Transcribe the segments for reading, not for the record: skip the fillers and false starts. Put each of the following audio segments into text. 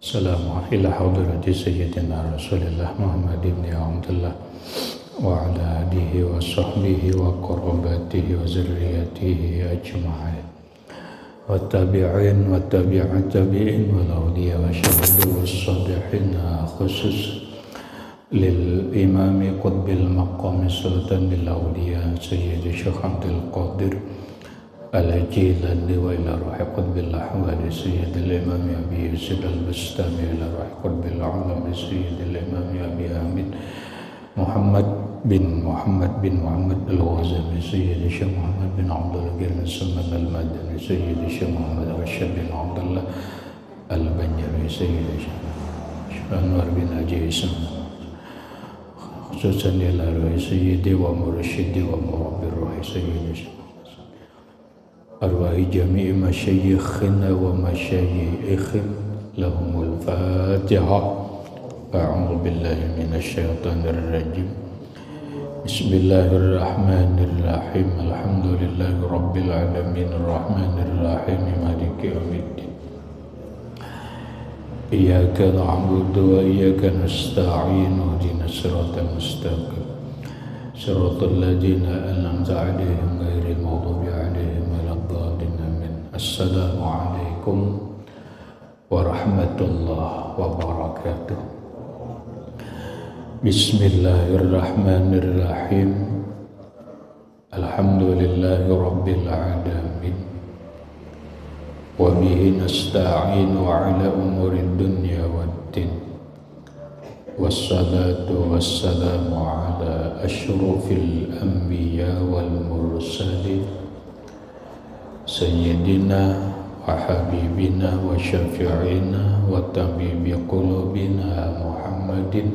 Assalamu ila hadrati sayyidina Rasulillah Muhammad ibn Abdullah wa ala alihi wa sahbihi wa qarabatihi wa zurriyatihi ajma'in wa tabi'in wa tabi'at tabi'in wal awliya wa syahadu was salihin khusus lil imami qutbil maqam sultan bil awliya sayyid Syekh Abdul Qadir al-Jilani wa ila ruhi qutbil ahwali sayyidil imam Abi Yusuf al-Bustami ila ruhi qutbil alami sayyidil imam Abi Hamid Muhammad bin Muhammad al-Ghazali sayyid Syekh Muhammad bin Abdul Ghani Samad al-Madani sayyid Syekh Muhammad Rashid bin Abdullah al-Banjari sayyid Syekh Anwar bin Haji Ismail khususan ila ruhi sayyidi wa mursyidi wa murabbir ruhi sayyid Syekh arwahi jami'i masyayikhina wa masyayikhim lahumul fatihah. A'udzu billahi minasyaitonir rajim. Bismillahirrahmanirrahim. Alhamdulillahi rabbil alamin arrahmanir rahim maliki yaumiddin. Iyyaka na'budu wa iyyaka nasta'in ihdinas siratal mustaqim. Siratal ladzina an'amta 'alaihim ghairil maghdubi 'alaihim waladdallin. Amin. Assalamualaikum warahmatullahi wabarakatuh. Bismillahirrahmanirrahim. Alhamdulillahi rabbil alamin. Wa bihi nasta'inu 'ala umurid dunya waddin. Wassalatu wassalamu ala asyrafil anbiya wal mursalin sayyidina wa habibina wa syafi'ina wa tabibi qulubina Muhammadin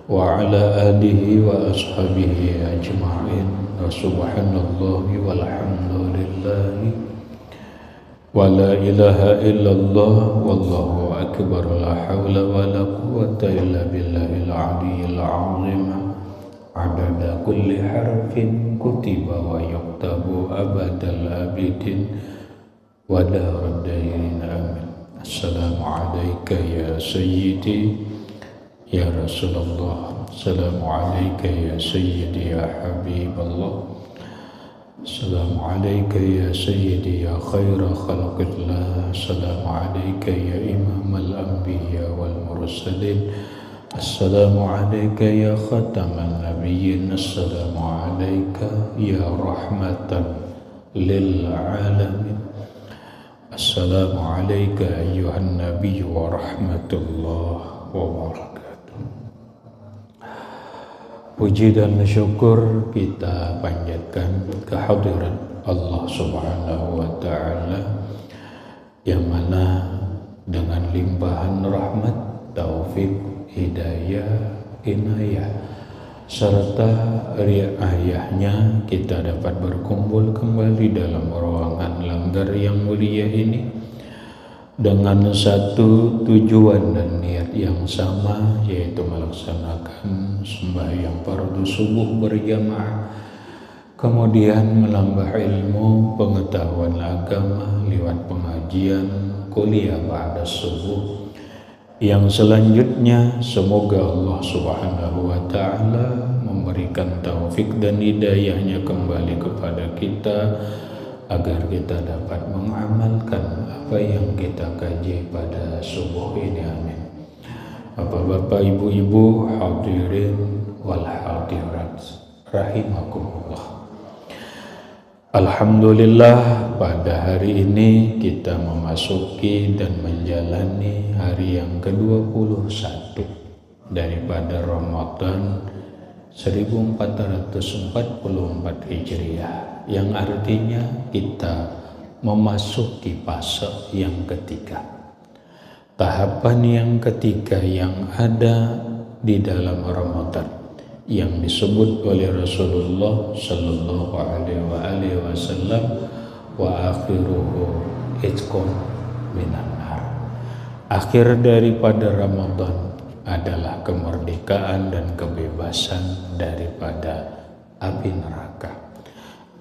wa ala alihi wa ashabihi ajma'in. Wa subhanallahi walhamdulillahi wa la ilaha illallah wallahu akbar. La hawla wa la quwwata illa billahil aliyyil azim. Adada kulli harfin kutiba wa yuktabu abadal abidin wa darad dairin. Amin. Assalamu alayka ya sayyidi ya Rasulullah. Assalamu alayka ya sayyidi ya Habiballah. Assalamu alayka ya sayyidi ya khaira khalqillah. Assalamu alayka ya imamal anbiya wal mursalin. Assalamu alayka ya khataman nabiyyin. Assalamu alayka ya rahmatan lil alamin. Assalamu alayka ayyuhan nabiy wa rahmatullah wa barakatuh. Puji dan syukur kita panjatkan kehadiran Allah Subhanahu wa ta'ala yang mana dengan limpahan rahmat, taufik, hidayah, inayah serta riayahnya kita dapat berkumpul kembali dalam ruangan langgar yang mulia ini dengan satu tujuan dan niat yang sama, yaitu melaksanakan sembahyang fardu subuh berjamaah, kemudian menambah ilmu pengetahuan agama lewat pengajian kuliah ba'da subuh. Yang selanjutnya semoga Allah Subhanahu wa ta'ala memberikan taufik dan hidayahnya kembali kepada kita agar kita dapat mengamalkan apa yang kita kaji pada subuh ini. Amin. Bapak-bapak, ibu-ibu, hadirin wal hadirat rahimakumullah. Alhamdulillah, pada hari ini kita memasuki dan menjalani hari yang ke-21 daripada Ramadan 1444 Hijriah, yang artinya kita memasuki fase yang ketiga, tahapan yang ketiga yang ada di dalam Ramadan, yang disebut oleh Rasulullah Sallallahu Alaihi Wasallam wa akhiruhu itqun minan nar. Akhir daripada Ramadan adalah kemerdekaan dan kebebasan daripada api neraka,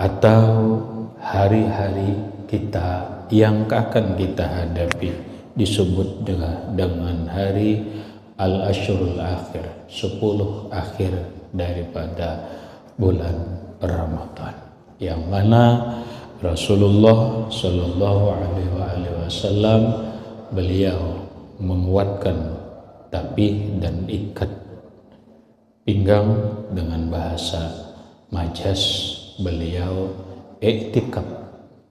atau hari-hari kita yang akan kita hadapi disebut dengan hari al-Ashurul Akhir, 10 akhir daripada bulan Ramadan, yang mana Rasulullah Shallallahu Alaihi Wasallam beliau menguatkan tapih dan ikat pinggang dengan bahasa majas. Beliau iktikaf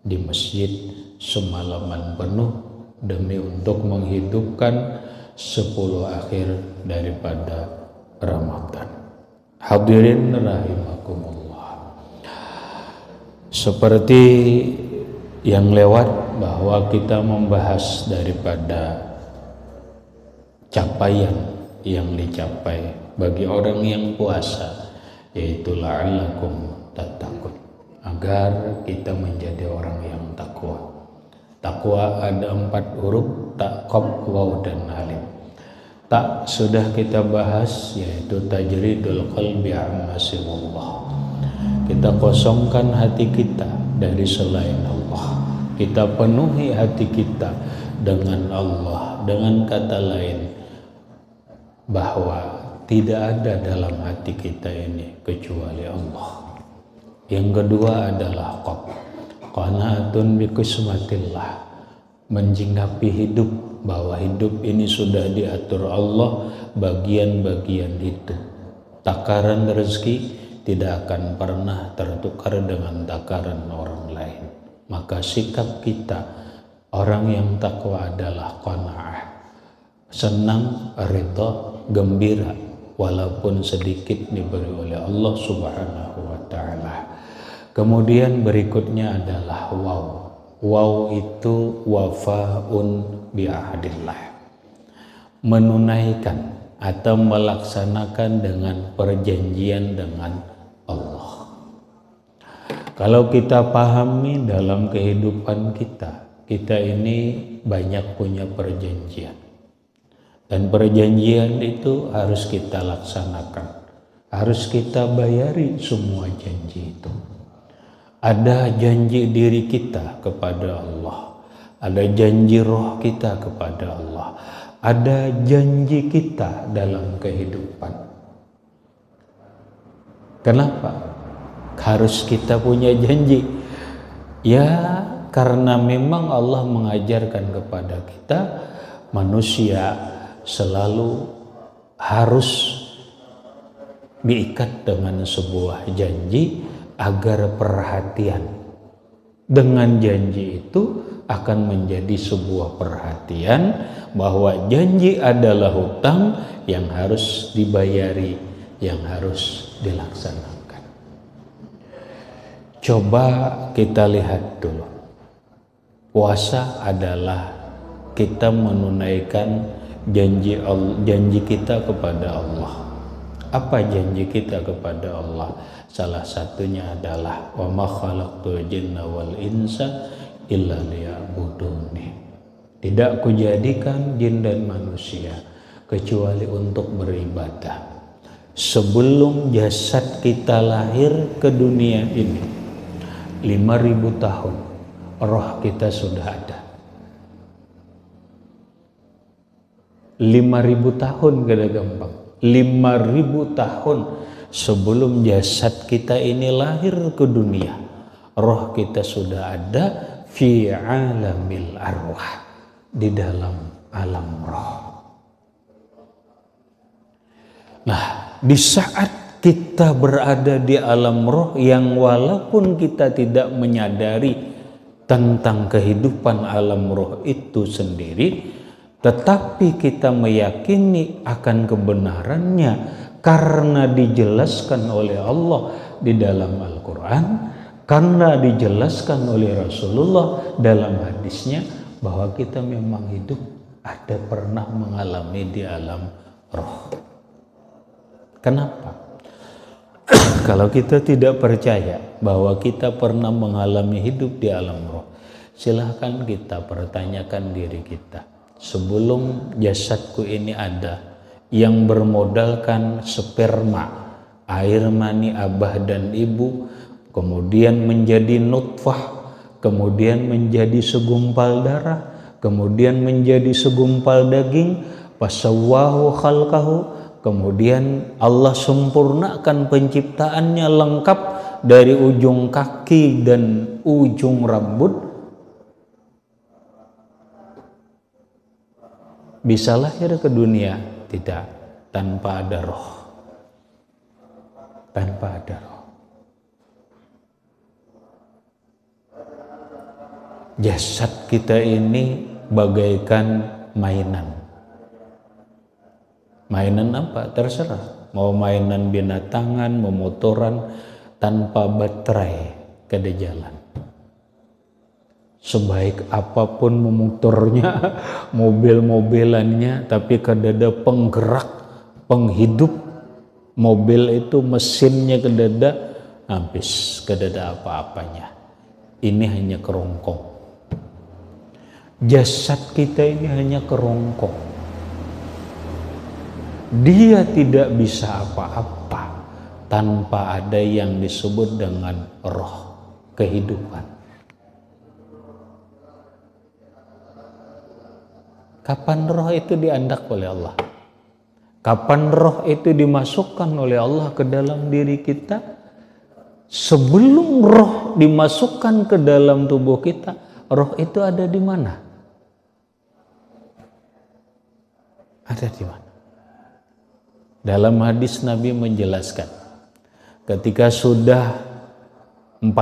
di masjid semalaman penuh demi untuk menghidupkan 10 akhir daripada Ramadan. Hadirin rahimakumullah. Seperti yang lewat bahwa kita membahas daripada capaian yang dicapai bagi orang yang puasa, yaitu la'allakum tattaqun, agar kita menjadi orang yang takwa. Takwa ada 4 huruf, tak, qaf, waw, dan alif. Tak sudah kita bahas, yaitu tajridul qalbi amma siwallah. Kita kosongkan hati kita dari selain Allah. Kita penuhi hati kita dengan Allah. Dengan kata lain, bahwa tidak ada dalam hati kita ini kecuali Allah. Yang kedua adalah qaf, qanaatun bi qismatillah, menjinggapi hidup, bahwa hidup ini sudah diatur Allah, bagian-bagian hidup. Takaran rezeki tidak akan pernah tertukar dengan takaran orang lain. Maka sikap kita orang yang takwa adalah qanaah, senang, ridha, gembira walaupun sedikit diberi oleh Allah Subhanahu wa ta'ala. Kemudian berikutnya adalah waw. Waw itu wafaun bi'ahdillah, menunaikan atau melaksanakan dengan perjanjian dengan Allah. Kalau kita pahami dalam kehidupan kita, kita ini banyak punya perjanjian. Dan perjanjian itu harus kita laksanakan. Harus kita bayari semua janji itu. Ada janji diri kita kepada Allah. Ada janji roh kita kepada Allah. Ada janji kita dalam kehidupan. Kenapa harus kita punya janji? Ya, karena memang Allah mengajarkan kepada kita, manusia selalu harus diikat dengan sebuah janji agar perhatian dengan janji itu akan menjadi sebuah perhatian bahwa janji adalah hutang yang harus dibayari, yang harus dilaksanakan. Coba kita lihat dulu. Puasa adalah kita menunaikan janji kita kepada Allah. Apa janji kita kepada Allah? Salah satunya adalah wa ma khalaqtul jinna wal insa illa liya'buduni. Tidak kujadikan jin dan manusia kecuali untuk beribadah. Sebelum jasad kita lahir ke dunia ini 5.000 tahun roh kita sudah ada. 5.000 tahun kada gampang. 5.000 tahun sebelum jasad kita ini lahir ke dunia, roh kita sudah ada fi alamil arwah, di dalam alam roh. Nah, di saat kita berada di alam roh yang walaupun kita tidak menyadari tentang kehidupan alam roh itu sendiri, tetapi kita meyakini akan kebenarannya karena dijelaskan oleh Allah di dalam Al-Quran, karena dijelaskan oleh Rasulullah dalam hadisnya, bahwa kita memang hidup ada pernah mengalami di alam roh. Kenapa? Kalau kita tidak percaya bahwa kita pernah mengalami hidup di alam roh, silahkan kita pertanyakan diri kita. Sebelum jasadku ini ada, yang bermodalkan sperma, air mani abah dan ibu, kemudian menjadi nutfah, kemudian menjadi segumpal darah, kemudian menjadi segumpal daging, fasawwahu khalqahu, kemudian Allah sempurnakan penciptaannya lengkap dari ujung kaki dan ujung rambut, bisa lahir ke dunia? Tidak, tanpa ada roh. Tanpa ada roh. Jasad kita ini bagaikan mainan. Mainan apa? Terserah. Mau mainan binatangan, mau motoran, tanpa baterai kada jalan. Sebaik apapun memotornya, mobil-mobilannya, tapi kada ada penggerak, penghidup mobil itu, mesinnya kada ada, habis, kada ada apa-apanya. Ini hanya kerongkong. Jasad kita ini hanya kerongkong. Dia tidak bisa apa-apa tanpa ada yang disebut dengan roh, kehidupan. Kapan roh itu diandak oleh Allah? Kapan roh itu dimasukkan oleh Allah ke dalam diri kita? Sebelum roh dimasukkan ke dalam tubuh kita, roh itu ada di mana? Ada di mana? Dalam hadis Nabi menjelaskan, ketika sudah 40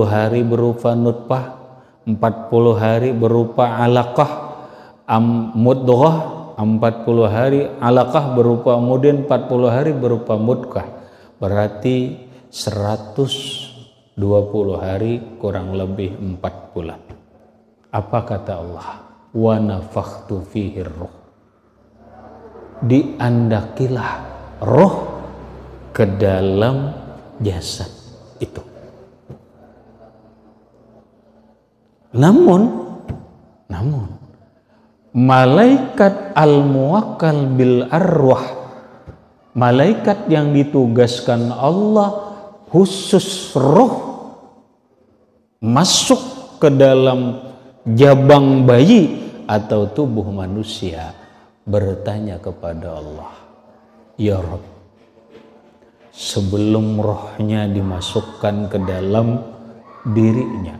hari berupa nutfah, 40 hari berupa alaqah, mudghah, 40 hari alaqah berupa, kemudian 40 hari berupa mudghah. Berarti 120 hari kurang lebih 4 bulan. Apa kata Allah? Wa nafakhtu fihi ruh. Diandakilah roh ke dalam jasad itu. Namun malaikat al-muwakkal bil arwah, malaikat yang ditugaskan Allah khusus roh masuk ke dalam jabang bayi atau tubuh manusia, bertanya kepada Allah, ya Rabb, sebelum rohnya dimasukkan ke dalam dirinya,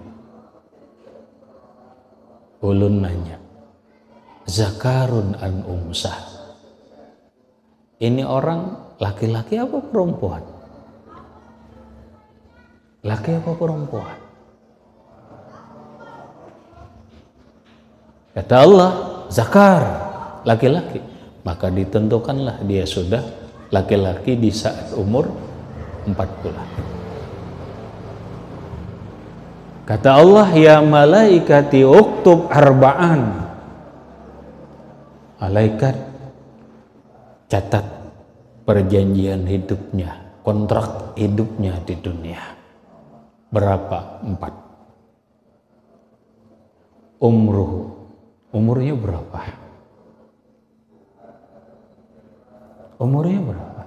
ulun nanya, zakarun an umsah, ini orang laki-laki apa perempuan? Laki apa perempuan? Kata Allah, zakar, laki-laki. Maka ditentukanlah dia sudah laki-laki di saat umur 4 bulan. Kata Allah, ya malaikati uktub arba'an. Malaikat, catat perjanjian hidupnya, kontrak hidupnya di dunia. Berapa? 4. Umurnya berapa? Umurnya berapa?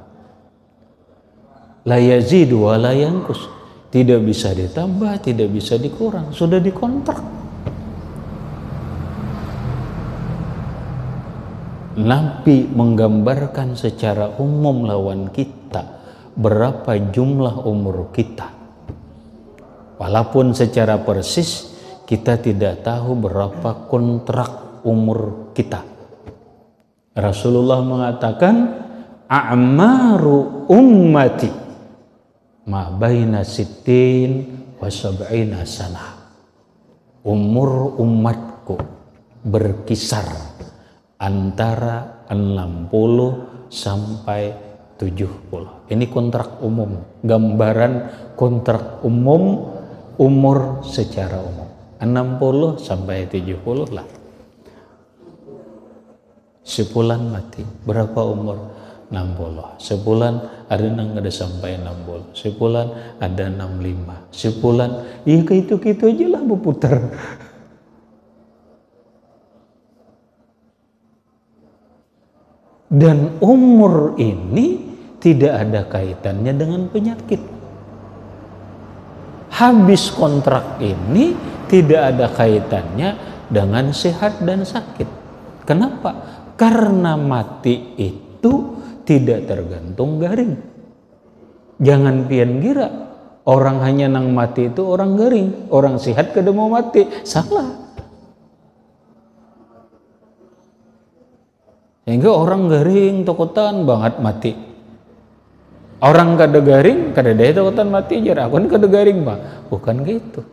La yazidu wa la yanqus. Tidak bisa ditambah, tidak bisa dikurang, sudah dikontrak. Nabi menggambarkan secara umum lawan kita berapa jumlah umur kita. Walaupun secara persis kita tidak tahu berapa kontrak umur kita. Rasulullah mengatakan, a'maru ummati ma baina sittin wa sab'ina sanah. Umur umatku berkisar antara 60 sampai 70. Ini kontrak umum, gambaran kontrak umum umur secara umum. 60 sampai 70 lah. Sebulan mati, berapa umur? 60. Sebulan ada yang ada sampai 60. Sebulan ada 65. Sebulan, ya gitu-gitu aja lah berputar. Dan umur ini tidak ada kaitannya dengan penyakit. Habis kontrak ini tidak ada kaitannya dengan sehat dan sakit. Kenapa? Karena mati itu tidak tergantung garing. Jangan pian kira orang hanya nang mati itu orang garing, orang sehat kada mau mati. Salah. Sehingga orang garing takutan banget mati. Orang kada garing kada daya takutan mati jar. Aku kada garing bang. Bukan gitu.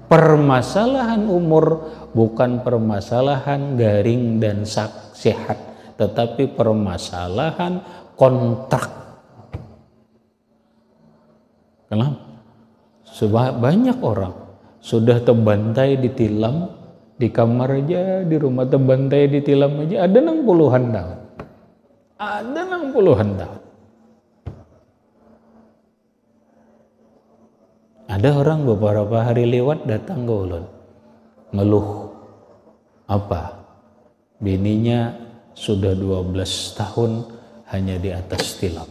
Permasalahan umur bukan permasalahan garing dan sehat, tetapi permasalahan kontrak. Kenapa? Banyak orang sudah terbantai ditilam di kamar aja, di rumah terbantai ditilam aja, ada nang puluhan tahun. Ada nang puluhan tahun. Ada orang beberapa hari lewat datang ke ulun, ngeluh. Apa? Bininya sudah 12 tahun hanya di atas tilam.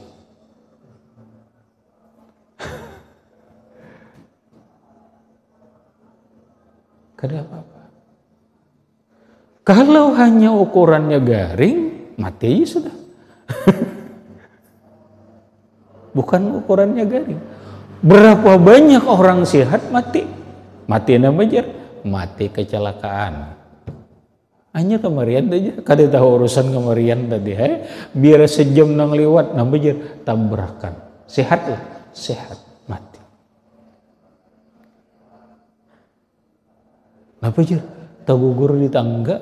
Kada apa-apa. Kalau hanya ukurannya garing, mati sudah. Bukan ukurannya garing. Berapa banyak orang sehat mati? Mati namanya mati kecelakaan. Hanya kemarian aja, kada tahu urusan kemarian tadi. Biar sejam nang lewat namanya tabrakan. Sehat lah, sehat mati. Apa aja? Tagugur di tangga,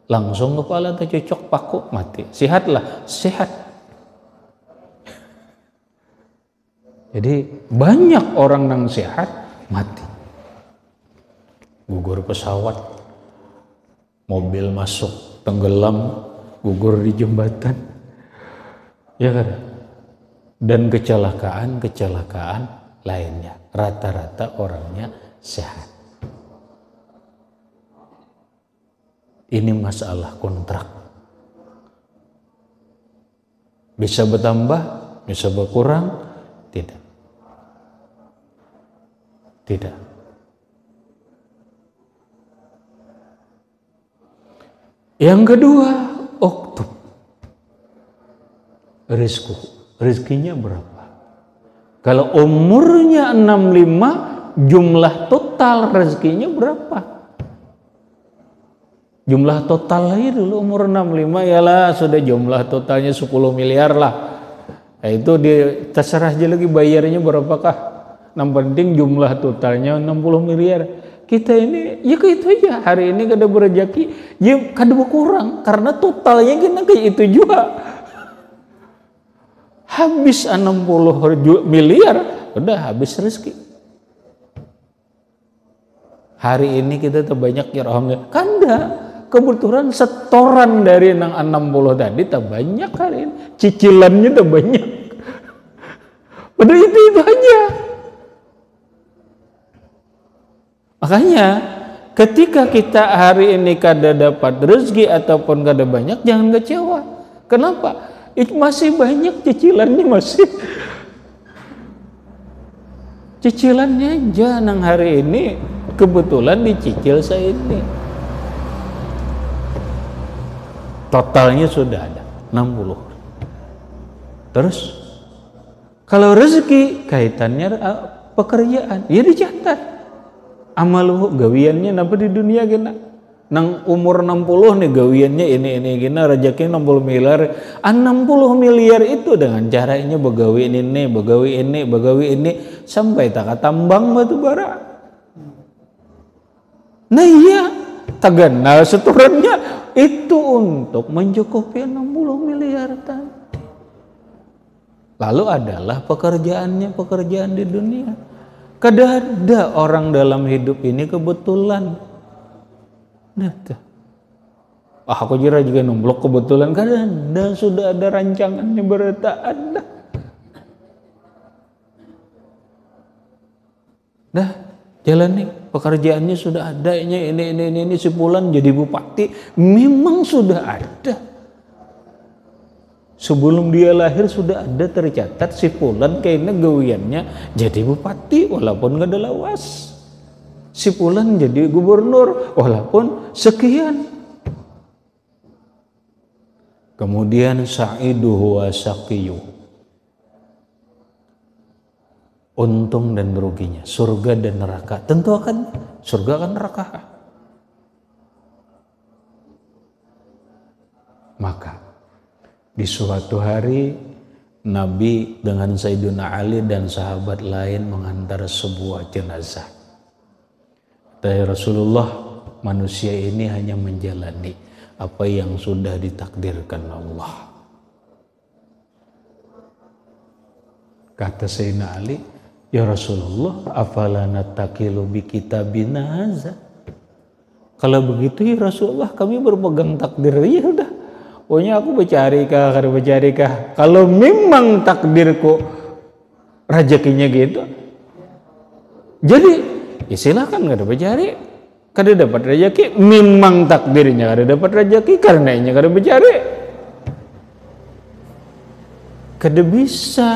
langsung kepala tercocok paku mati. Sehat lah, sehat. Jadi banyak orang yang sehat mati. Gugur pesawat, mobil masuk tenggelam, gugur di jembatan, ya kan? Dan kecelakaan lainnya. Rata-rata orangnya sehat. Ini masalah kontrak. Bisa bertambah, bisa berkurang, tidak. Tidak. Yang kedua, oktob. Rezekinya berapa? Kalau umurnya 65, jumlah total rezekinya berapa? Jumlah total lagi dulu umur 65 ialah sudah jumlah totalnya 10 miliar lah. Nah, itu terserah aja lagi bayarnya berapakah. Yang penting jumlah totalnya 60 miliar. Kita ini ya kayak itu aja. Hari ini kada berrezeki, ya kada berkurang karena totalnya kena kayak itu juga. Habis 60 miliar, udah habis rezeki. Hari ini kita terbanyak ya alhamdulillah. Kanda kebetulan setoran dari nang 60 tadi terbanyak hari ini. Cicilannya terbanyak. Padahal itu aja. Makanya ketika kita hari ini kada dapat rezeki ataupun kada banyak, jangan kecewa. Kenapa? Itu masih banyak cicilannya masih. Cicilannya aja nang hari ini kebetulan dicicil saya ini. Totalnya sudah ada 60. Terus kalau rezeki kaitannya pekerjaan, ya dicatat. Amaluh gawiannya napa di dunia gena. Nang umur 60 nih gawiannya ini gena rezeki 60 miliar. 60 miliar itu dengan caranya begawi ini, begawi ini sampai tak tambang batu bara. Nah iya, tak kenal setorannya itu untuk mencukupi 60 miliar tadi. Lalu adalah pekerjaan di dunia. Kada ada orang dalam hidup ini kebetulan. Aku kira juga nomblok kebetulan. Kada ada, sudah ada rancangannya berarti ada. Dah jalan nih, pekerjaannya sudah ada. Ini sebulan jadi bupati. Memang sudah ada. Sebelum dia lahir sudah ada tercatat si Fulan kayaknya gawiannya jadi bupati walaupun gak ada lawas. Si fulan jadi gubernur walaupun sekian. Kemudian sa'iduhu wa saqiyu. Untung dan ruginya, surga dan neraka. Tentu akan surga akan neraka. Maka di suatu hari Nabi dengan Sayyidina Ali dan sahabat lain mengantar sebuah jenazah. Dari Rasulullah, manusia ini hanya menjalani apa yang sudah ditakdirkan Allah. Kata Sayyidina Ali, ya Rasulullah, afala nattakilu bi kitabina hadza. Kalau begitu ya Rasulullah, kami berpegang takdir, ya udah. Pokoknya aku bercari kah. Kalau memang takdirku rezekinya gitu, jadi ya silakan kada bercari, kada dapat rezeki. Memang takdirnya kada dapat rezeki, karenanya kada bercari. Kada bisa,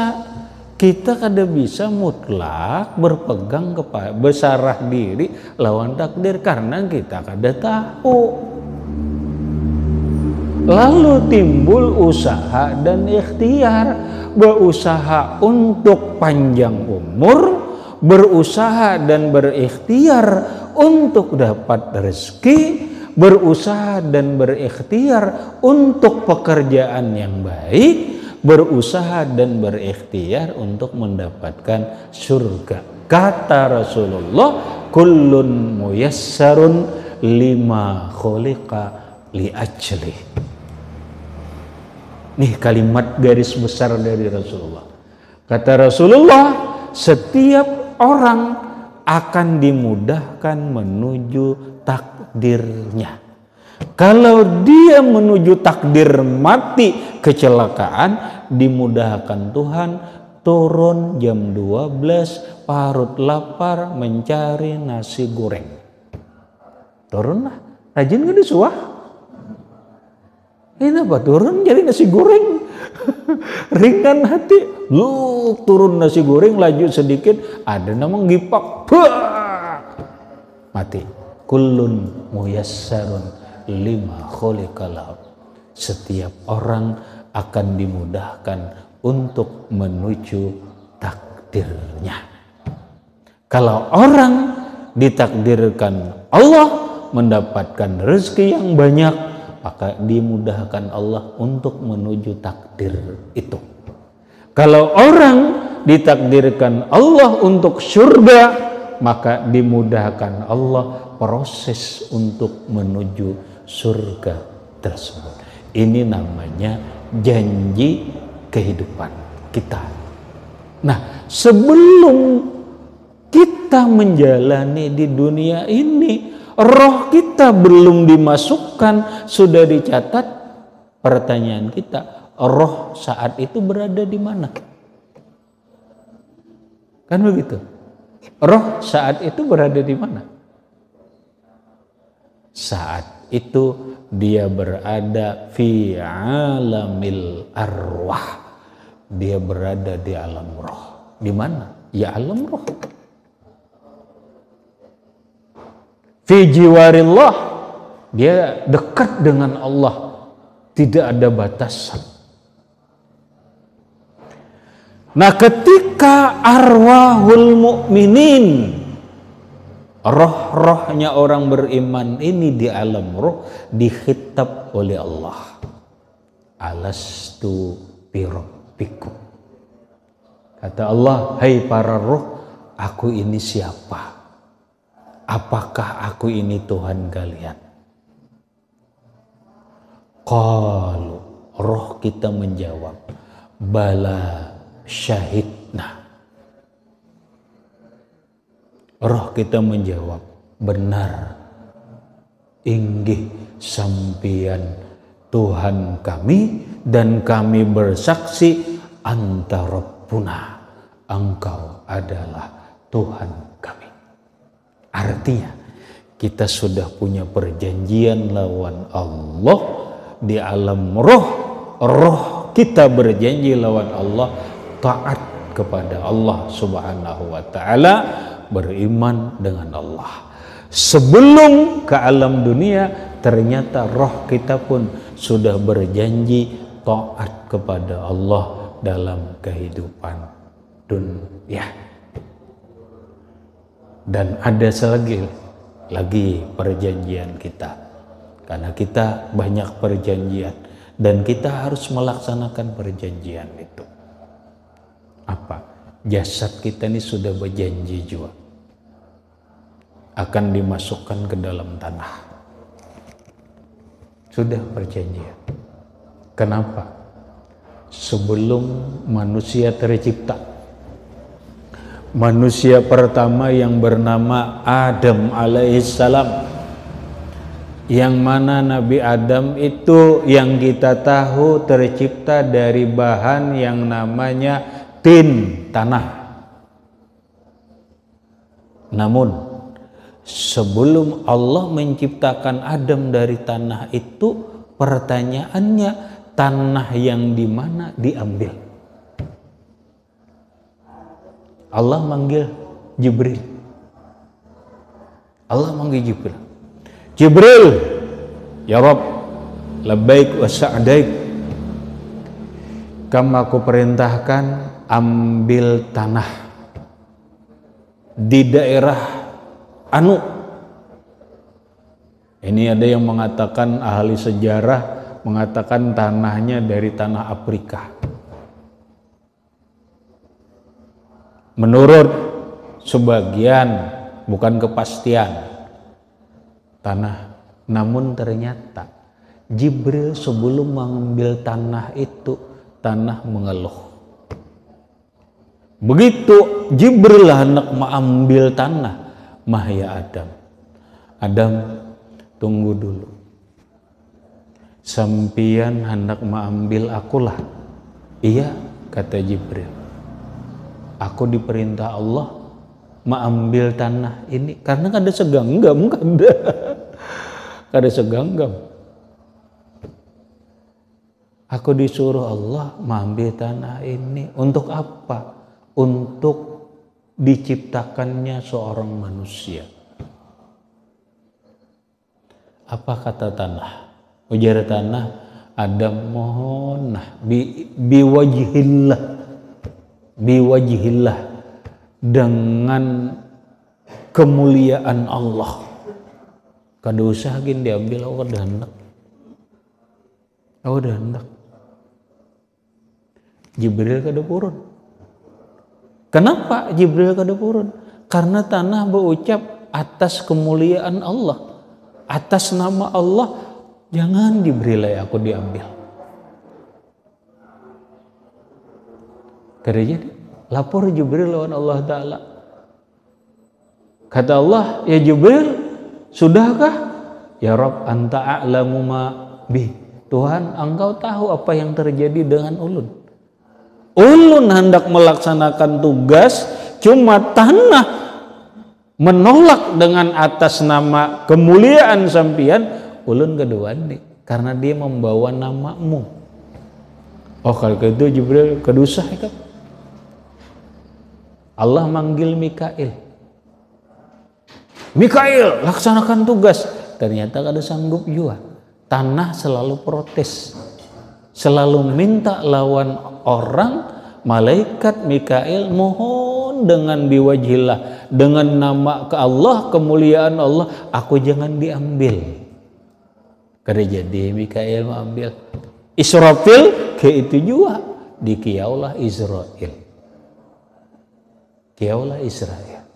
kita kada bisa mutlak berpegang kepada besarah diri lawan takdir karena kita kada tahu. Lalu timbul usaha dan ikhtiar, berusaha untuk panjang umur, berusaha dan berikhtiar untuk dapat rezeki, berusaha dan berikhtiar untuk pekerjaan yang baik, berusaha dan berikhtiar untuk mendapatkan surga. Kata Rasulullah, kullun muyassarun lima khuliqa li ajli. Nih kalimat garis besar dari Rasulullah. Kata Rasulullah, setiap orang akan dimudahkan menuju takdirnya. Kalau dia menuju takdir mati kecelakaan, dimudahkan Tuhan turun jam 12 parut lapar mencari nasi goreng. Turunlah, rajin gak disuah? Kenapa turun jadi nasi goreng? Ringan hati, lu turun nasi goreng, laju sedikit ada nama gipak, mati. Kullun muyassarun lima khuliqalahu. Setiap orang akan dimudahkan untuk menuju takdirnya. Kalau orang ditakdirkan Allah mendapatkan rezeki yang banyak, maka dimudahkan Allah untuk menuju takdir itu. Kalau orang ditakdirkan Allah untuk surga, maka dimudahkan Allah proses untuk menuju surga tersebut. Ini namanya janji kehidupan kita. Nah, sebelum kita menjalani di dunia ini, roh kita belum dimasukkan, sudah dicatat. Pertanyaan kita, roh saat itu berada di mana? Kan begitu. Roh saat itu berada di mana? Saat itu dia berada fi alamil arwah. Dia berada di alam roh. Di mana? Ya alam roh. Fi jiwarillah, dia dekat dengan Allah, tidak ada batasan. Nah, ketika arwahul mukminin, roh-rohnya orang beriman ini di alam roh dikhitab oleh Allah. Alastu bi rabbikum. Kata Allah, hai para roh, aku ini siapa? Apakah aku ini Tuhan kalian? Qalu, roh kita menjawab, bala syahidna. Roh kita menjawab, benar, inggih sampian Tuhan kami, dan kami bersaksi anta rabbuna, engkau adalah Tuhan kami. Artinya kita sudah punya perjanjian lawan Allah di alam roh. Roh kita berjanji lawan Allah, taat kepada Allah Subhanahu wa ta'ala, beriman dengan Allah. Sebelum ke alam dunia, ternyata roh kita pun sudah berjanji taat kepada Allah dalam kehidupan dunia. Dan ada lagi perjanjian kita, karena kita banyak perjanjian dan kita harus melaksanakan perjanjian itu. Apa? Jasad kita ini sudah berjanji juga akan dimasukkan ke dalam tanah. Sudah perjanjian. Kenapa? Sebelum manusia tercipta, manusia pertama yang bernama Adam alaihissalam, yang mana Nabi Adam itu yang kita tahu tercipta dari bahan yang namanya tin, tanah. Namun sebelum Allah menciptakan Adam dari tanah itu, pertanyaannya, tanah yang di mana diambil? Allah manggil Jibril. Allah manggil Jibril. Jibril, ya Rabb, labbaik wa sa'daik. Kamu aku perintahkan ambil tanah di daerah anu. Ini ada yang mengatakan, ahli sejarah mengatakan tanahnya dari tanah Afrika. Menurut sebagian, bukan kepastian tanah, namun ternyata Jibril sebelum mengambil tanah itu, tanah mengeluh. Begitu Jibril hendak mengambil tanah, mahya Adam, Adam, tunggu dulu, sampian hendak mengambil akulah. Iya, kata Jibril, aku diperintah Allah mengambil tanah ini karena kada seganggam, kada seganggam. Aku disuruh Allah mengambil tanah ini untuk apa? Untuk diciptakannya seorang manusia. Apa kata tanah? Ujar tanah, Adam mohon biwajhillah, dengan kemuliaan Allah. Kada usah gin diambil, aku kada hendak. Aku kada hendak. Jibril kada purun. Kenapa Jibril kada purun? Karena tanah berucap atas kemuliaan Allah, atas nama Allah, jangan diberi aku diambil. Kada jadi. Lapor Jibril lawan Allah Ta'ala. Kata Allah, ya Jibril, sudahkah? Ya Rabb, anta a'lamu ma bih. Tuhan, engkau tahu apa yang terjadi dengan ulun. Ulun hendak melaksanakan tugas, cuma tanah menolak dengan atas nama kemuliaan sampian. Ulun kedua nih, karena dia membawa namamu. Oh, kalau gitu Jibril kedusah kan? Allah manggil Mikail. Mikail, laksanakan tugas. Ternyata kada sanggup juga. Tanah selalu protes, selalu minta lawan orang. Malaikat Mikail mohon dengan biwajhillah, dengan nama ke Allah, kemuliaan Allah, aku jangan diambil. Kada jadi Mikail mengambil. Israfil ke itu juga dikiaulah Israel. Kiaulah Israel,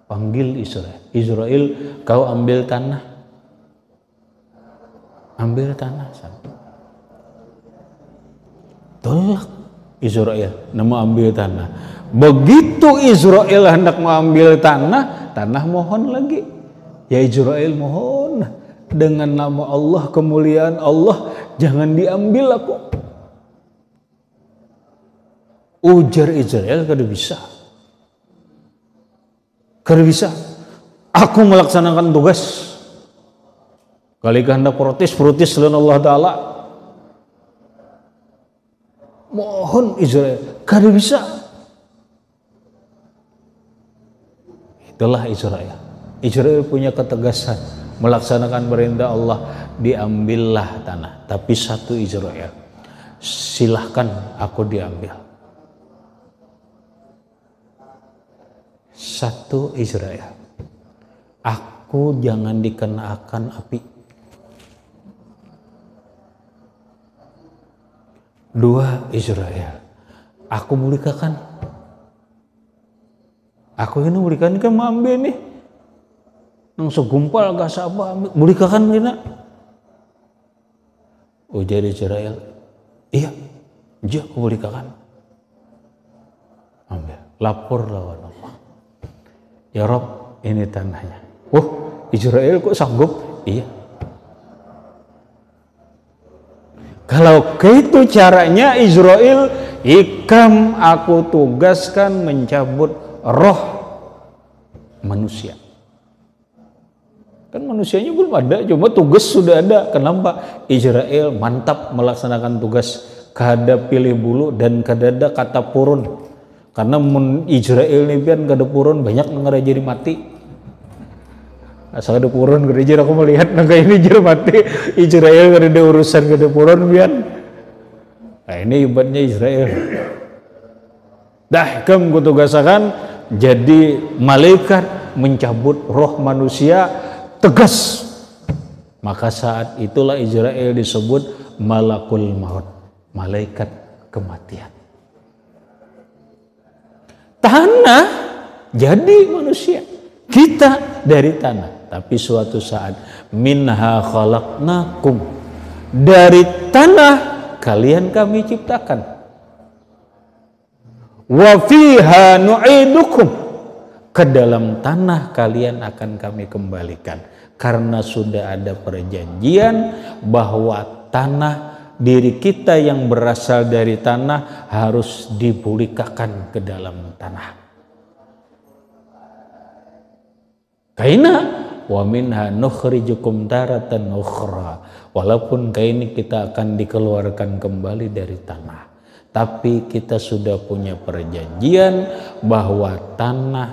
panggil Israel. Israel, kau ambil tanah, ambil tanah. Tolak Israel, nama ambil tanah. Begitu Israel hendak mengambil tanah, tanah mohon lagi. Ya Israel mohon dengan nama Allah, kemuliaan Allah, jangan diambil aku. Ujar Israel, kada bisa. Kada bisa. Aku melaksanakan tugas. Kali hendak protes lawan Allah Ta'ala. Mohon Israel, kada bisa. Itulah Israel. Israel punya ketegasan melaksanakan perintah Allah, diambillah tanah. Tapi satu Israel, silahkan aku diambil. Satu Israel, aku jangan dikenakan api. Dua Israel, aku mulikakan. Aku ini mulikakan kan ambil nih. Nang segumpal gak sapa mulikakan kena. Ujar Israel, iya, aku mulikakan. Ambil, lapor lawan Allah. Ya Rob, ini tanahnya. Israel kok sanggup? Iya. Kalau gitu caranya Israel, ikam aku tugaskan mencabut roh manusia. Kan manusianya belum ada, cuma tugas sudah ada. Kenapa? Israel mantap melaksanakan tugas kada pilih bulu dan kada kata purun. Karena Israel ini pian kada purun banyak ngara jadi mati. Asal kada purun kada jadi aku melihat nangka ini jadi mati. Israel kada ada urusan kada purun pian. Nah ini ibaratnya Israel. Dah kam kutugasakan jadi malaikat mencabut roh manusia tegas. Maka saat itulah Israel disebut malakul maut, malaikat kematian. Tanah jadi manusia, kita dari tanah. Tapi suatu saat minha khalaqnakum, dari tanah kalian kami ciptakan. Wa fiha nu'idukum, ke dalam tanah kalian akan kami kembalikan. Karena sudah ada perjanjian bahwa tanah, diri kita yang berasal dari tanah harus dipulikakan ke dalam tanah. Kaina wa minha nukhrijukum taratan ukhra. Walaupun kaini kita akan dikeluarkan kembali dari tanah, tapi kita sudah punya perjanjian bahwa tanah,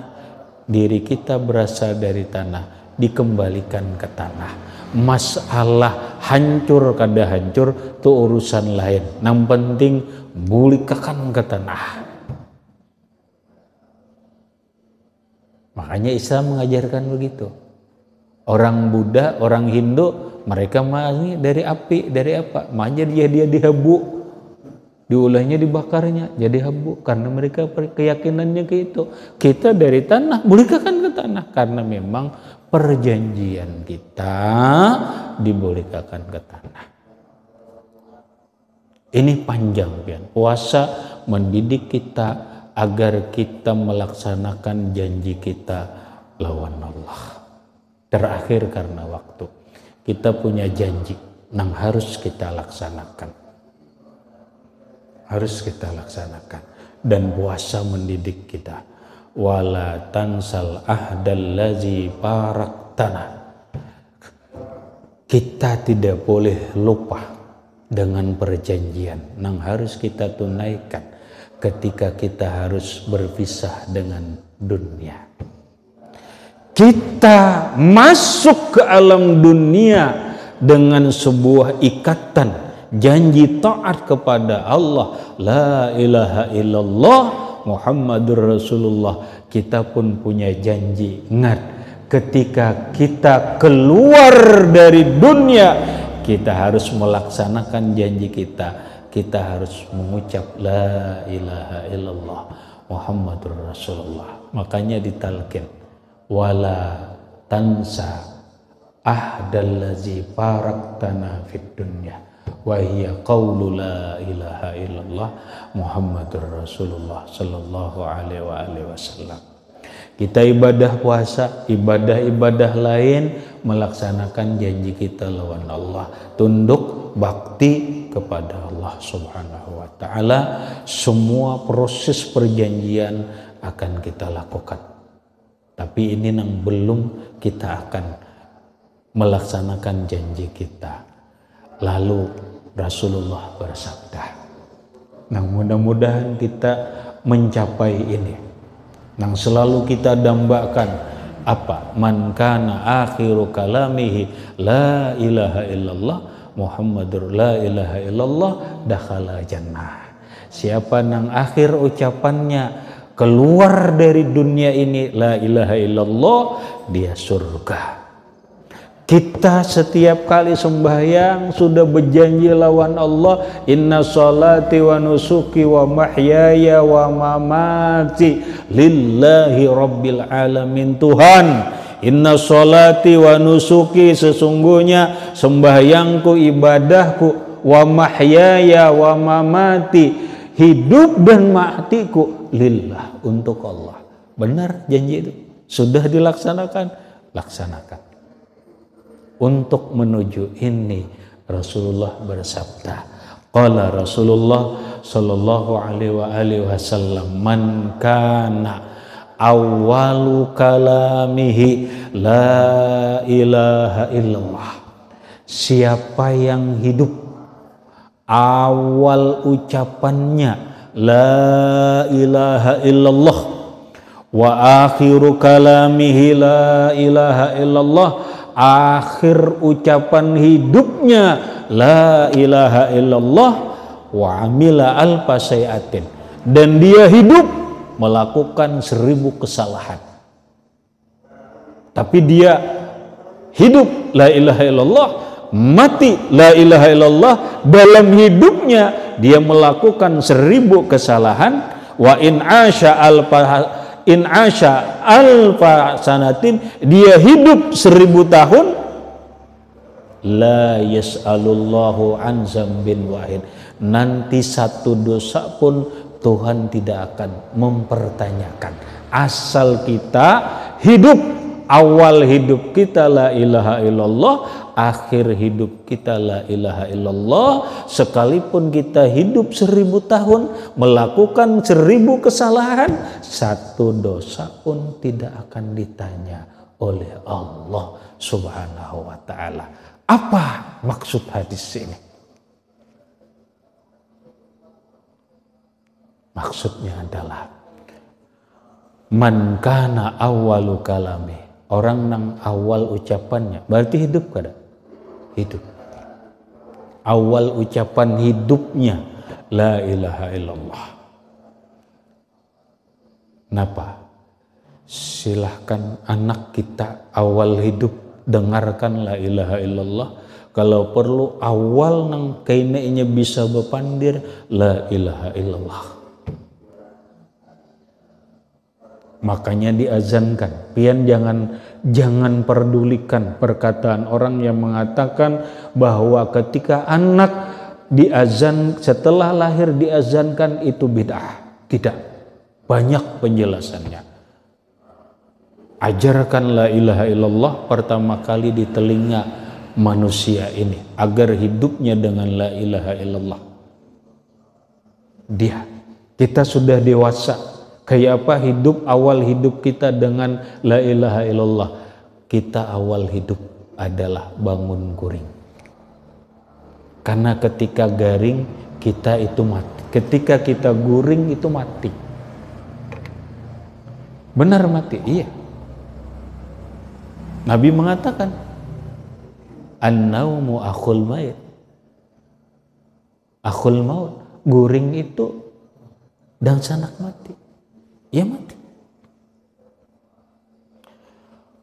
diri kita berasal dari tanah, dikembalikan ke tanah. Masalah hancur kada hancur itu urusan lain. Yang penting bulikakan ke tanah. Makanya Islam mengajarkan begitu. Orang Buddha, orang Hindu, mereka mah dari api, dari apa? Makanya dia dihabu. Diulahnya dibakarnya jadi habu karena mereka keyakinannya ke itu. Kita dari tanah, bulikakan ke tanah karena memang perjanjian kita dibolehkan ke tanah. Ini panjang pian. Puasa mendidik kita agar kita melaksanakan janji kita lawan Allah. Terakhir karena waktu, kita punya janji yang harus kita laksanakan. Harus kita laksanakan. Dan puasa mendidik kita, wala tansal ahdallazi faraktana. Kita tidak boleh lupa dengan perjanjian yang harus kita tunaikan ketika kita harus berpisah dengan dunia. Kita masuk ke alam dunia dengan sebuah ikatan janji taat kepada Allah, la ilaha illallah Muhammadur Rasulullah. Kita pun punya janji. Ingat, ketika kita keluar dari dunia, kita harus melaksanakan janji kita. Kita harus mengucap la ilaha illallah Muhammadur Rasulullah. Makanya ditalkin, wala tansa ahdallazi faraktana fid dunya wa hiya qaulu la ilaha illallah Muhammadur Rasulullah sallallahu alaihi wasallam. Kita ibadah puasa, ibadah-ibadah lain melaksanakan janji kita lawan Allah, tunduk bakti kepada Allah Subhanahu wa taala. Semua proses perjanjian akan kita lakukan. Tapi ini yang belum kita akan melaksanakan janji kita. Lalu Rasulullah bersabda, nah mudah-mudahan kita mencapai ini. Yang selalu kita dambakan, Apa? Man kana akhiru kalamihi la ilaha illallah Muhammadur la ilaha illallah dakhala jannah. Siapa nang akhir ucapannya keluar dari dunia ini la ilaha illallah, dia surga. Kita setiap kali sembahyang sudah berjanji lawan Allah, inna sholati wa nusuki wa mahyaya wa mamati lillahi rabbil alamin. Tuhan, inna sholati wa nusuki, sesungguhnya sembahyangku, ibadahku, wa mahyaya wa mamati, hidup dan matiku lillah, untuk Allah. Benar janji itu? Sudah dilaksanakan? Laksanakan. Untuk menuju ini Rasulullah bersabda, qala Rasulullah sallallahu alaihi wasallam, man kana awwalu kalamihi la ilaha illallah. Siapa yang hidup awal ucapannya la ilaha illallah, wa akhiru kalamihi la ilaha illallah, akhir ucapan hidupnya la ilaha illallah, wa amila alfa sayatin, dan dia hidup melakukan 1000 kesalahan, tapi dia hidup la ilaha illallah, mati la ilaha illallah, dalam hidupnya dia melakukan 1000 kesalahan, wa in asya alfa sanatin, dia hidup 1000 tahun, la yas'alullahu an zambin wahid, nanti satu dosa pun Tuhan tidak akan mempertanyakan, asal kita hidup, awal hidup kita la ilaha illallah, akhir hidup kita la ilaha illallah. Sekalipun kita hidup 1000 tahun melakukan 1000 kesalahan, satu dosa pun tidak akan ditanya oleh Allah subhanahu wa ta'ala. Apa maksud hadis ini? Maksudnya adalah man kana awwalu kalami, orang nang awal ucapannya berarti hidup kada? Hidup. Awal ucapan hidupnya la ilaha illallah. Kenapa? Silahkan anak kita awal hidup dengarkan la ilaha illallah. Kalau perlu awal nang kainnya bisa bepandir la ilaha illallah. Makanya diazankan. Pian jangan pedulikan perkataan orang yang mengatakan bahwa ketika anak diazan, setelah lahir diazankan itu bid'ah. Tidak. Banyak penjelasannya. Ajarkan la ilaha illallah pertama kali di telinga manusia ini, agar hidupnya dengan la ilaha illallah. Kita sudah dewasa. Kayak apa hidup, awal hidup kita dengan la ilaha illallah? Kita awal hidup adalah bangun guring. Karena ketika garing kita itu mati. Ketika kita guring itu mati. Benar mati? Iya. Nabi mengatakan an-naumu akhul mayit. Akhul maut. Guring itu dan sanak mati. Ya mati.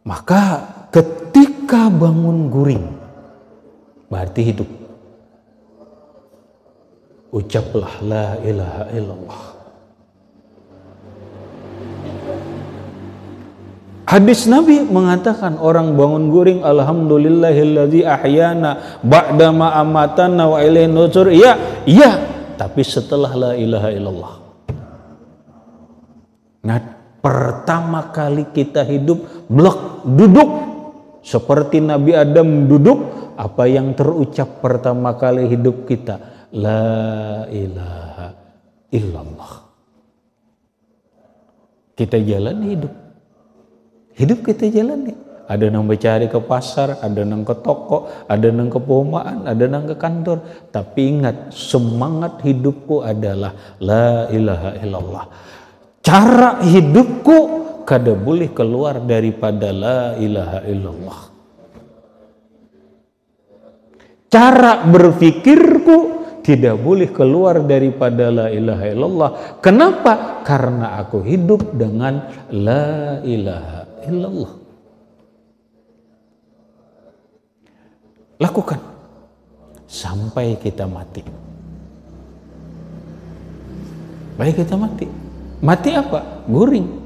Maka ketika bangun guring berarti hidup. Ucaplah la ilaha illallah. Hadis Nabi mengatakan orang bangun guring, alhamdulillahilladzi ahyana ba'dama amatana wa ilaihin nusyur. Iya, tapi setelah la ilaha illallah. Nah, pertama kali kita hidup, duduk. Seperti Nabi Adam duduk, apa yang terucap pertama kali hidup kita? La ilaha illallah. Kita jalani hidup. Hidup kita jalani. Ada yang mencari ke pasar, ada yang ke toko, ada yang ke perumahan, ada yang ke kantor. Tapi ingat, semangat hidupku adalah la ilaha illallah. Cara hidupku kada boleh keluar daripada la ilaha illallah. Cara berpikirku tidak boleh keluar daripada la ilaha illallah. Kenapa? Karena aku hidup dengan la ilaha illallah. Lakukan sampai kita mati. Baik kita mati. Mati apa? Guring.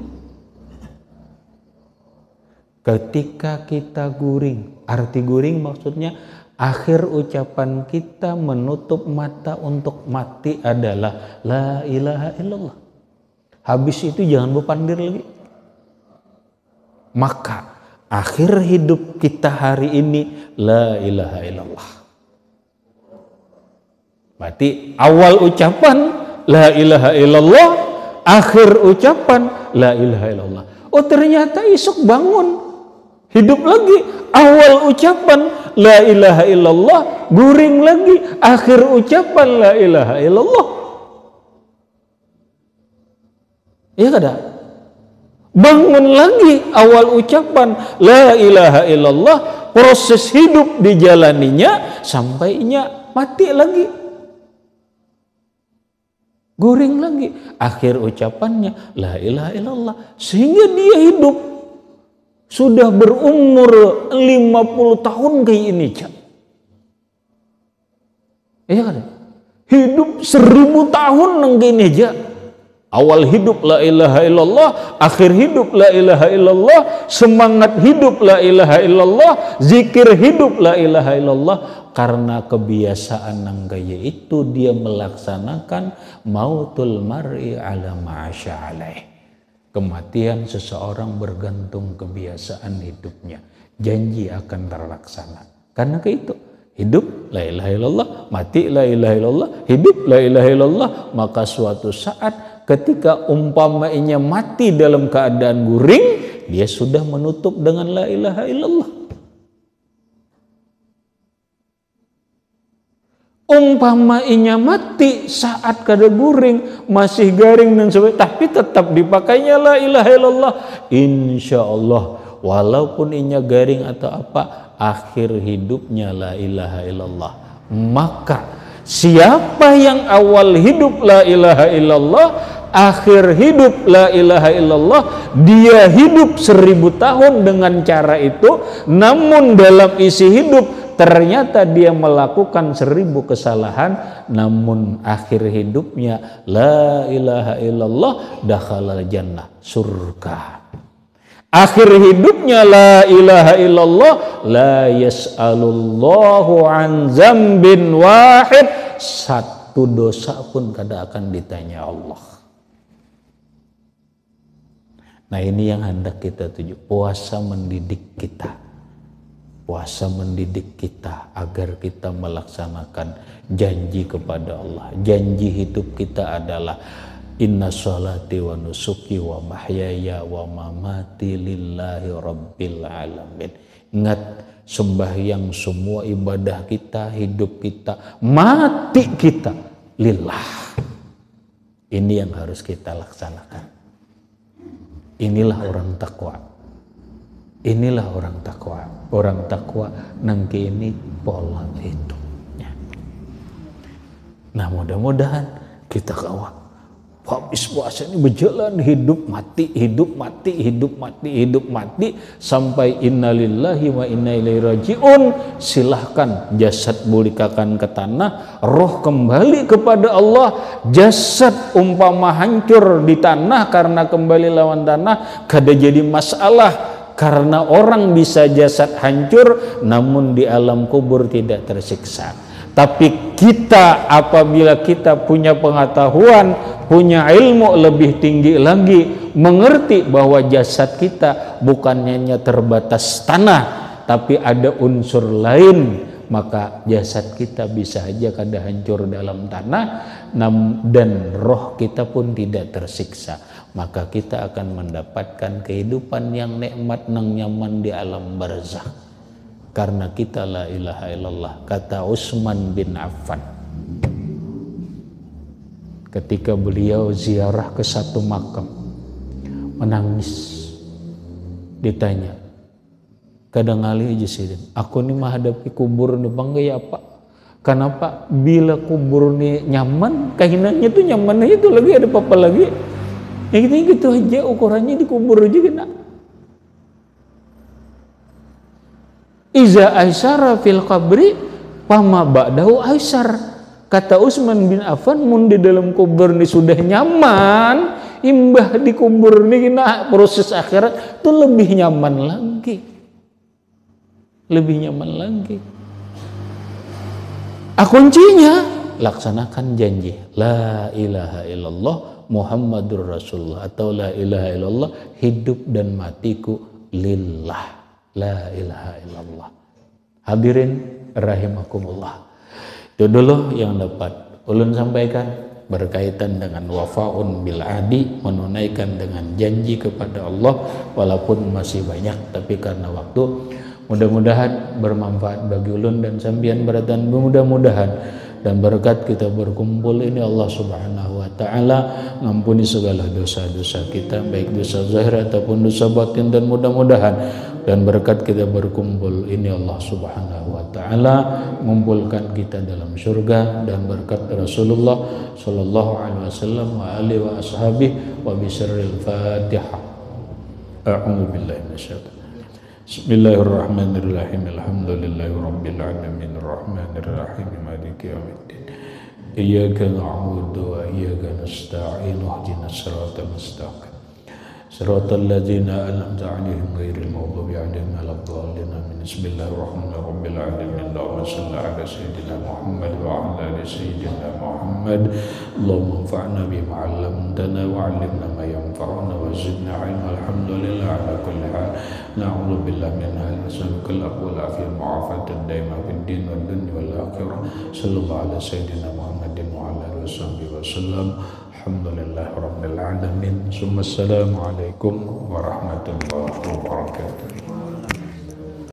Ketika kita guring, arti guring maksudnya akhir ucapan kita menutup mata untuk mati adalah la ilaha illallah. Habis itu jangan berpandir lagi. Maka akhir hidup kita hari ini la ilaha illallah. Berarti awal ucapan la ilaha illallah, akhir ucapan la ilaha illallah. Oh ternyata esok bangun hidup lagi, awal ucapan la ilaha illallah, guring lagi, akhir ucapan la ilaha illallah. Iya kada? Bangun lagi awal ucapan la ilaha illallah, proses hidup dijalaninya sampainya mati lagi. Guring lagi, akhir ucapannya la ilaha illallah, sehingga dia hidup sudah berumur 50 tahun kayak ini, Cak. Iya kan? Hidup 1000 tahun nang gini aja. Awal hidup la ilaha illallah, akhir hidup la ilaha illallah, semangat hidup la ilaha illallah, zikir hidup la ilaha illallah. Karena kebiasaan nang gaya itu dia melaksanakan mautul mar'i ala ma'asya alaih. Kematian seseorang bergantung kebiasaan hidupnya. Janji akan terlaksana. Karena ke itu, hidup la ilaha illallah, mati la ilaha illallah, hidup la ilaha illallah. Maka suatu saat ketika umpamanya mati dalam keadaan guring, dia sudah menutup dengan la ilaha illallah. Umpamanya mati saat kada guring, masih garing dan sebagainya, tapi tetap dipakainya la ilaha illallah. Insya Allah, walaupun inya garing atau apa, akhir hidupnya la ilaha illallah. Maka siapa yang awal hidup la ilaha illallah, akhir hidup la ilaha illallah, dia hidup 1000 tahun dengan cara itu, namun dalam isi hidup ternyata dia melakukan 1000 kesalahan, namun akhir hidupnya la ilaha illallah, dakhalal jannah, surga. Akhir hidupnya la ilaha illallah, la yas'alullahu an zambin wahid, satu dosa pun kada akan ditanya Allah. Nah ini yang hendak kita tuju. Puasa mendidik kita. Puasa mendidik kita agar kita melaksanakan janji kepada Allah. Janji hidup kita adalah inna sholati wa nusuki wa mahyaya wa mamati lillahi rabbil alamin. Ingat, sembahyang, semua ibadah kita, hidup kita, mati kita lillah. Ini yang harus kita laksanakan. Inilah orang takwa. Inilah orang takwa. Orang takwa nangki ini pola hidupnya. Nah mudah-mudahan kita kawal. Habis puasa ini berjalan hidup mati, hidup mati, hidup mati, hidup mati, sampai innalillahi wa inna ilaihi rajiun. Silahkan jasad bulikakan ke tanah, roh kembali kepada Allah. Jasad umpama hancur di tanah karena kembali lawan tanah, kada jadi masalah. Karena orang bisa jasad hancur namun di alam kubur tidak tersiksa. Tapi kita apabila kita punya pengetahuan, punya ilmu lebih tinggi lagi, mengerti bahwa jasad kita bukan hanya terbatas tanah, tapi ada unsur lain, maka jasad kita bisa saja kada hancur dalam tanah dan roh kita pun tidak tersiksa. Maka kita akan mendapatkan kehidupan yang nikmat nang nyaman di alam barzakh. Karena kita la ilaha illallah. Kata Utsman bin Affan ketika beliau ziarah ke satu makam, menangis ditanya, kadang kali aja sih, aku nih menghadapi kubur nih bangga ya Pak. Kenapa? Bila kubur nih nyaman, kainannya tuh nyamannya itu lagi ada apa lagi? Ya gitu aja ukurannya di kubur aja kena. Iza aisyara fil qabri fama ba'dahu aisyar. Kata Utsman bin Affan, mun di dalam kubur ini sudah nyaman, imbah di kubur ini kena proses akhirat itu lebih nyaman lagi. Lebih nyaman lagi. Kuncinya laksanakan janji la ilaha illallah Muhammadur Rasulullah atau la ilaha illallah hidup dan matiku lillah. La ilaha illallah. Hadirin rahimakumullah. Itu dulu yang dapat ulun sampaikan berkaitan dengan wafaun bil adi, menunaikan dengan janji kepada Allah walaupun masih banyak, tapi karena waktu mudah-mudahan bermanfaat bagi ulun dan sambian beratan, mudah-mudahan dan berkat kita berkumpul ini Allah Subhanahu wa taala ngampuni segala dosa-dosa kita, baik dosa zahir ataupun dosa batin, dan mudah-mudahan dan berkat kita berkumpul ini Allah Subhanahu wa taala mengumpulkan kita dalam surga, dan berkat Rasulullah sallallahu alaihi wasallam wa alihi wa ashabihi wa bisirril Fatihah. A'udzu billahi minasyaitonir. Bismillahirrahmanirrahim. Alhamdulillahirabbil alamin arrahmanir rahim maliki yaumiddin. Iyyaka na'budu wa iyyaka nasta'in ihdinas siratal mustaqim. Siratal ladzina an'amta 'alaihim ghairil maghdubi 'alaihim waladdallin. Bismillahirrahmanirrahim. Allahumma shalli 'ala sayyidina Muhammad wa 'ala ali sayyidina Muhammad. Allahumma anfa'na bima 'allamtana wa 'allimna ma yanfa'una wa zidna 'ilma. Alhamdulillah 'ala kulli hal. Na'udzu billahi min al-asabikal aqwal afiyal mu'afatad daima fid din wad dunya wal akhirah. Sallallahu ala sayyidina Muhammadin wa 'ala alihi wasallam. Alhamdulillah rabbil alamin. Assalamualaikum warahmatullahi wabarakatuh.